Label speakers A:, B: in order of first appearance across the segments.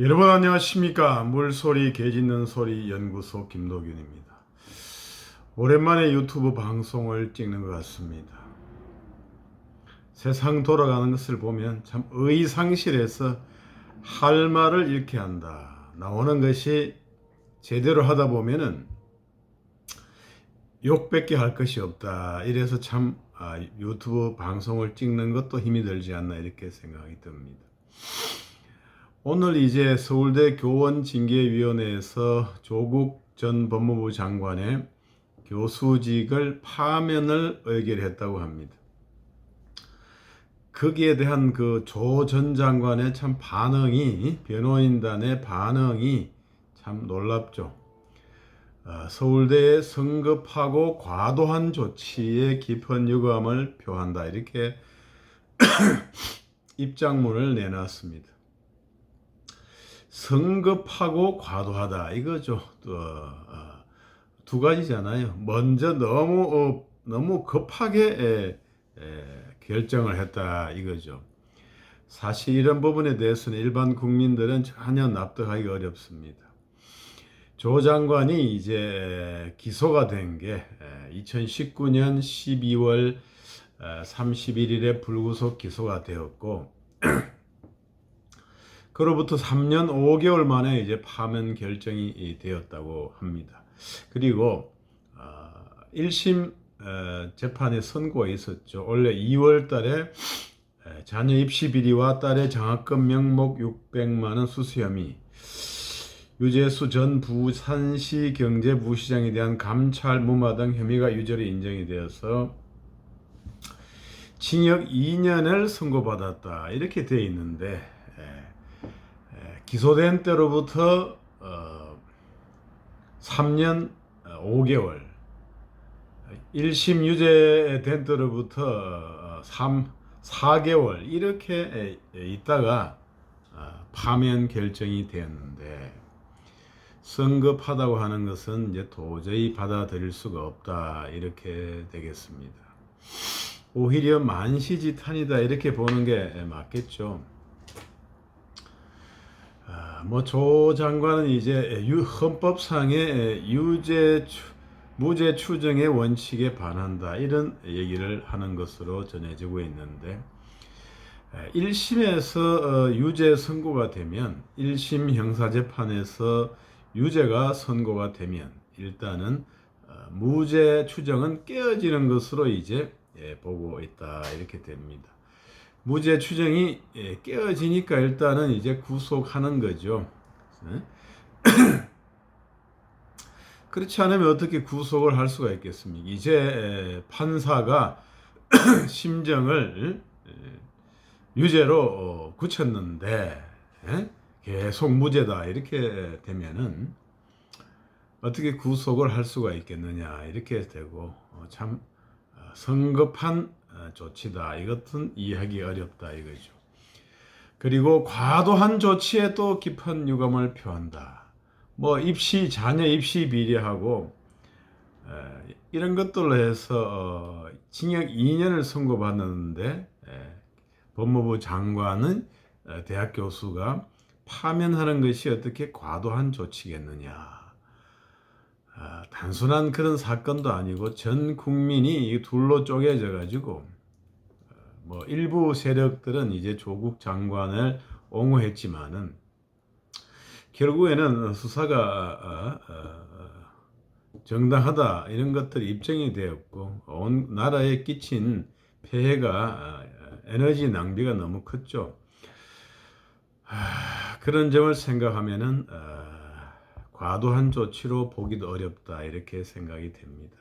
A: 여러분 안녕하십니까? 물소리 개짖는 소리 연구소 김도균입니다. 오랜만에 유튜브 방송을 찍는 것 같습니다. 세상 돌아가는 것을 보면 참 의상실에서 할 말을 잃게 한다. 나오는 것이 제대로 하다 보면은 욕밖에 할 것이 없다. 이래서 참 유튜브 방송을 찍는 것도 힘이 들지 않나 이렇게 생각이 듭니다. 오늘 이제 서울대 교원징계위원회에서 조국 전 법무부 장관의 교수직을 파면을 의결했다고 합니다. 거기에 대한 그 조 전 장관의 참 반응이, 변호인단의 반응이 참 놀랍죠. 서울대의 성급하고 과도한 조치에 깊은 유감을 표한다. 이렇게 입장문을 내놨습니다. 성급하고 과도하다 이거죠. 두 가지잖아요. 먼저 너무 급하게 결정을 했다 이거죠. 사실 이런 부분에 대해서는 일반 국민들은 전혀 납득하기 어렵습니다. 조 장관이 이제 기소가 된 게 2019년 12월 31일에 불구속 기소가 되었고 그로부터 3년 5개월 만에 이제 파면 결정이 되었다고 합니다. 그리고 1심 재판에 선고가 있었죠. 원래 2월 달에 자녀 입시 비리와 딸의 장학금 명목 600만 원 수수 혐의, 유재수 전 부산시 경제부시장에 대한 감찰 무마 등 혐의가 유죄로 인정이 되어서 징역 2년을 선고받았다 이렇게 되어 있는데 기소된 때로부터 3년 5개월, 1심 유죄된 때로부터 4개월 이렇게 있다가 파면 결정이 되었는데 성급하다고 하는 것은 이제 도저히 받아들일 수가 없다 이렇게 되겠습니다. 오히려 만시지탄이다 이렇게 보는 게 맞겠죠. 조 장관은 이제 헌법상의 무죄 추정의 원칙에 반한다 이런 얘기를 하는 것으로 전해지고 있는데 1심에서 유죄 선고가 되면 1심 형사재판에서 유죄가 선고가 되면 일단은 무죄 추정은 깨어지는 것으로 이제 보고 있다 이렇게 됩니다. 무죄 추정이 깨어지니까 일단은 이제 구속하는 거죠. 그렇지 않으면 어떻게 구속을 할 수가 있겠습니까? 이제 판사가 심정을 유죄로 굳혔는데 계속 무죄다 이렇게 되면은 어떻게 구속을 할 수가 있겠느냐 이렇게 되고 참 성급한 조치다. 이것은 이해하기 어렵다 이거죠. 그리고 과도한 조치에 또 깊은 유감을 표한다. 자녀 입시 비리하고 이런 것들로 해서 징역 2년을 선고받았는데 법무부 장관은 대학 교수가 파면하는 것이 어떻게 과도한 조치겠느냐. 단순한 그런 사건도 아니고 전 국민이 둘로 쪼개져 가지고 일부 세력들은 이제 조국 장관을 옹호했지만은 결국에는 수사가 정당하다 이런 것들이 입증이 되었고 온 나라에 끼친 폐해가 에너지 낭비가 너무 컸죠. 그런 점을 생각하면은 과도한 조치로 보기도 어렵다 이렇게 생각이 됩니다.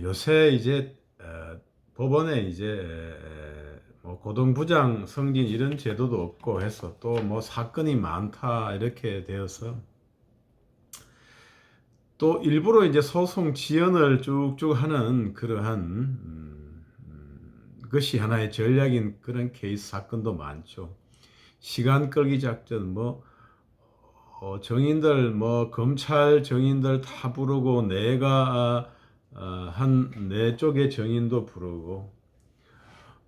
A: 요새 이제 법원에 이제 고등부장 승진 이런 제도도 없고 해서 또 사건이 많다 이렇게 되어서 또 일부러 이제 소송 지연을 쭉쭉 하는 그러한 것이 하나의 전략인 그런 케이스 사건도 많죠. 시간 끌기 작전 정인들 검찰 정인들 다 부르고 내가 한 네 쪽의 정인도 부르고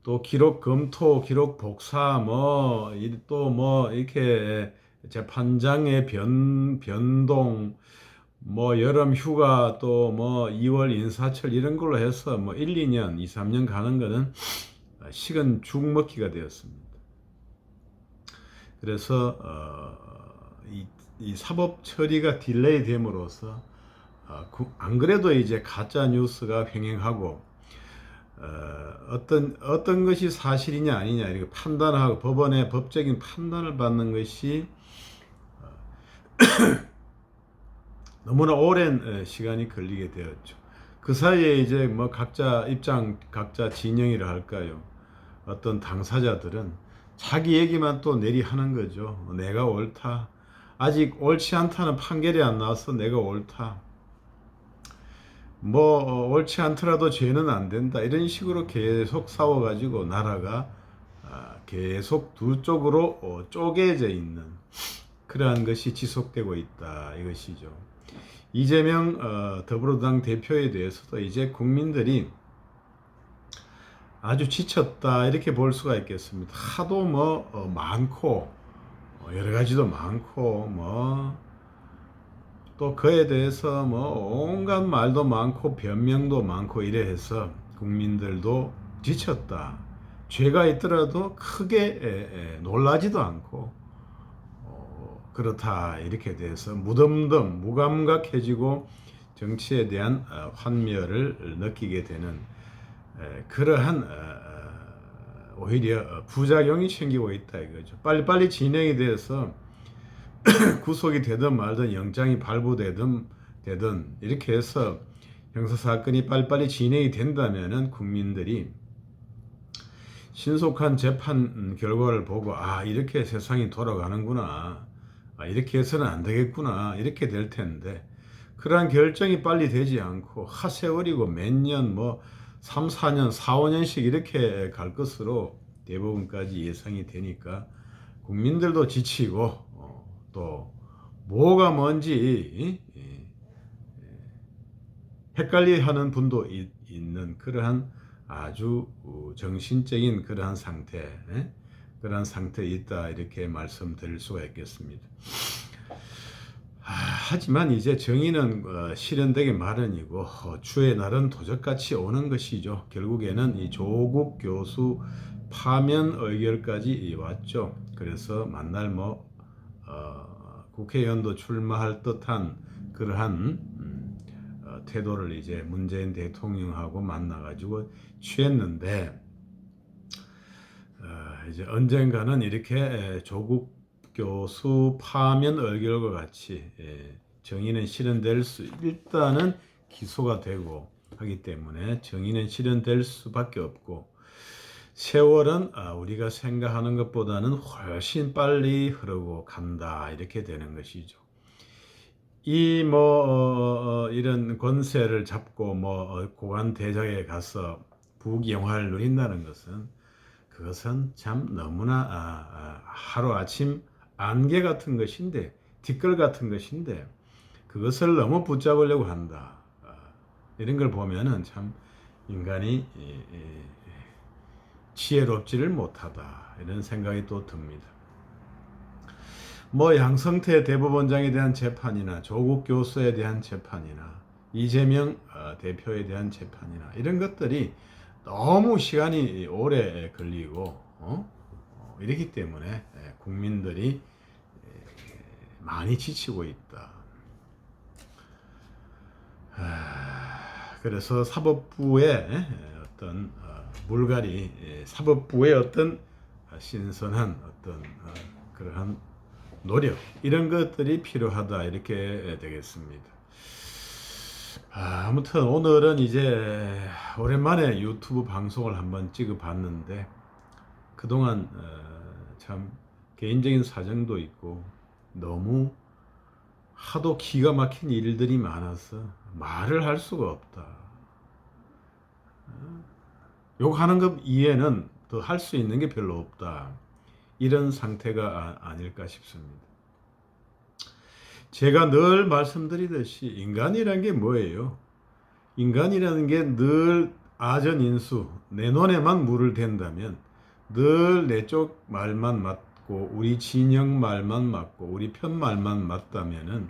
A: 또 기록 검토, 기록 복사, 또 뭐 이렇게 재판장의 변동, 뭐 여름 휴가, 또 뭐 2월 인사철 이런 걸로 해서 뭐 1, 2년, 2, 3년 가는 거는 식은 죽 먹기가 되었습니다. 그래서 이 사법 처리가 딜레이 됨으로써 안 그래도 이제 가짜 뉴스가 횡행하고 어떤 것이 사실이냐 아니냐 이렇게 판단하고 법원의 법적인 판단을 받는 것이 너무나 오랜 시간이 걸리게 되었죠. 그 사이에 이제 뭐 각자 입장, 각자 진영이라 할까요? 어떤 당사자들은 자기 얘기만 또 내리하는 거죠. 내가 옳다. 아직 옳지 않다는 판결이 안 나와서 내가 옳다. 옳지 않더라도 죄는 안 된다. 이런 식으로 계속 싸워가지고 나라가 계속 두 쪽으로 쪼개져 있는 그러한 것이 지속되고 있다. 이것이죠. 이재명 더불어당 대표에 대해서도 이제 국민들이 아주 지쳤다 이렇게 볼 수가 있겠습니다. 하도 많고 여러 가지도 많고 또 그에 대해서 온갖 말도 많고 변명도 많고 이래 해서 국민들도 지쳤다. 죄가 있더라도 크게 놀라지도 않고 그렇다 이렇게 돼서 무덤덤 무감각해지고 정치에 대한 환멸을 느끼게 되는 그러한 오히려 부작용이 생기고 있다 이거죠. 빨리빨리 진행이 돼서 구속이 되든 말든 영장이 발부되든 이렇게 해서 형사사건이 빨리빨리 진행이 된다면은 국민들이 신속한 재판 결과를 보고 이렇게 세상이 돌아가는구나, 이렇게 해서는 안 되겠구나 이렇게 될 텐데 그러한 결정이 빨리 되지 않고 하세월이고 몇 년 3, 4년, 4, 5년씩 이렇게 갈 것으로 대부분까지 예상이 되니까 국민들도 지치고 또 뭐가 뭔지 헷갈리하는 분도 있는 그러한 아주 정신적인 그러한 그러한 상태에 있다 이렇게 말씀드릴 수가 있겠습니다. 하지만 이제 정의는 실현되기 마련이고 주의 날은 도적같이 오는 것이죠. 결국에는 이 조국 교수 파면 의결까지 왔죠. 그래서 만날 국회의원도 출마할 듯한 그러한 태도를 이제 문재인 대통령하고 만나가지고 취했는데 이제 언젠가는 이렇게 조국 교수 파면 의결과 같이 정의는 실현될 일단은 기소가 되고 하기 때문에 정의는 실현될 수밖에 없고 세월은 우리가 생각하는 것보다는 훨씬 빨리 흐르고 간다 이렇게 되는 것이죠. 이런 권세를 잡고 고관 대작에 가서 부귀영화를 누린다는 그것은 참 너무나 하루아침 안개 같은 것인데 뒷걸 같은 것인데 그것을 너무 붙잡으려고 한다. 이런 걸 보면은 참 인간이 지혜롭지를 못하다 이런 생각이 또 듭니다. 양성태 대법원장에 대한 재판이나 조국 교수에 대한 재판이나 이재명 대표에 대한 재판이나 이런 것들이 너무 시간이 오래 걸리고 이렇기 때문에 국민들이 많이 지치고 있다. 그래서 사법부의 어떤 사법부의 어떤 신선한 그러한 노력 이런 것들이 필요하다 이렇게 되겠습니다. 아무튼 오늘은 이제 오랜만에 유튜브 방송을 한번 찍어봤는데 그동안 참 개인적인 사정도 있고 너무 하도 기가 막힌 일들이 많아서 말을 할 수가 없다. 욕하는 것 이외에는 더 할 수 있는 게 별로 없다. 이런 상태가 아닐까 싶습니다. 제가 늘 말씀드리듯이 인간이라는 게 뭐예요? 인간이라는 게 늘 아전인수 내 눈에만 물을 댄다면 늘 내 쪽 말만 맞고 우리 진영 말만 맞고 우리 편 말만 맞다면은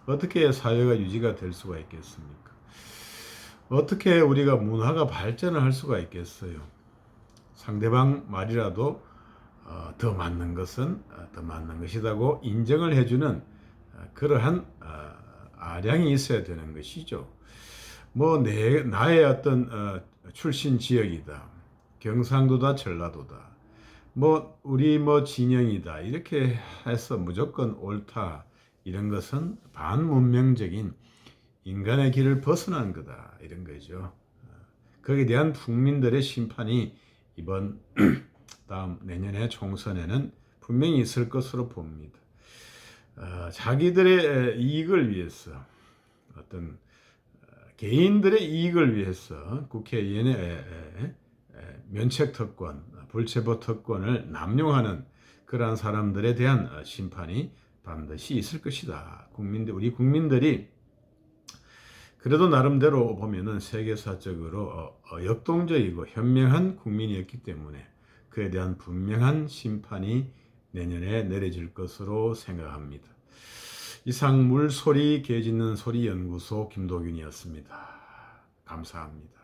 A: 어떻게 사회가 유지가 될 수가 있겠습니까? 어떻게 우리가 문화가 발전을 할 수가 있겠어요? 상대방 말이라도 더 맞는 것은 더 맞는 것이라고 인정을 해주는 그러한 아량이 있어야 되는 것이죠. 뭐 나의 어떤 출신 지역이다, 경상도다, 전라도다, 뭐 우리 뭐 진영이다 이렇게 해서 무조건 옳다 이런 것은 반문명적인 인간의 길을 벗어난 거다 이런 거죠. 거기에 대한 국민들의 심판이 이번 다음 내년의 총선에는 분명히 있을 것으로 봅니다. 자기들의 이익을 위해서 어떤 개인들의 이익을 위해서 국회의원의 면책 특권, 불체포 특권을 남용하는 그러한 사람들에 대한 심판이 반드시 있을 것이다. 우리 국민들이 그래도 나름대로 보면은 세계사적으로 역동적이고 현명한 국민이었기 때문에 그에 대한 분명한 심판이 내년에 내려질 것으로 생각합니다. 이상 물소리 개 짖는 소리 연구소 김도균이었습니다. 감사합니다.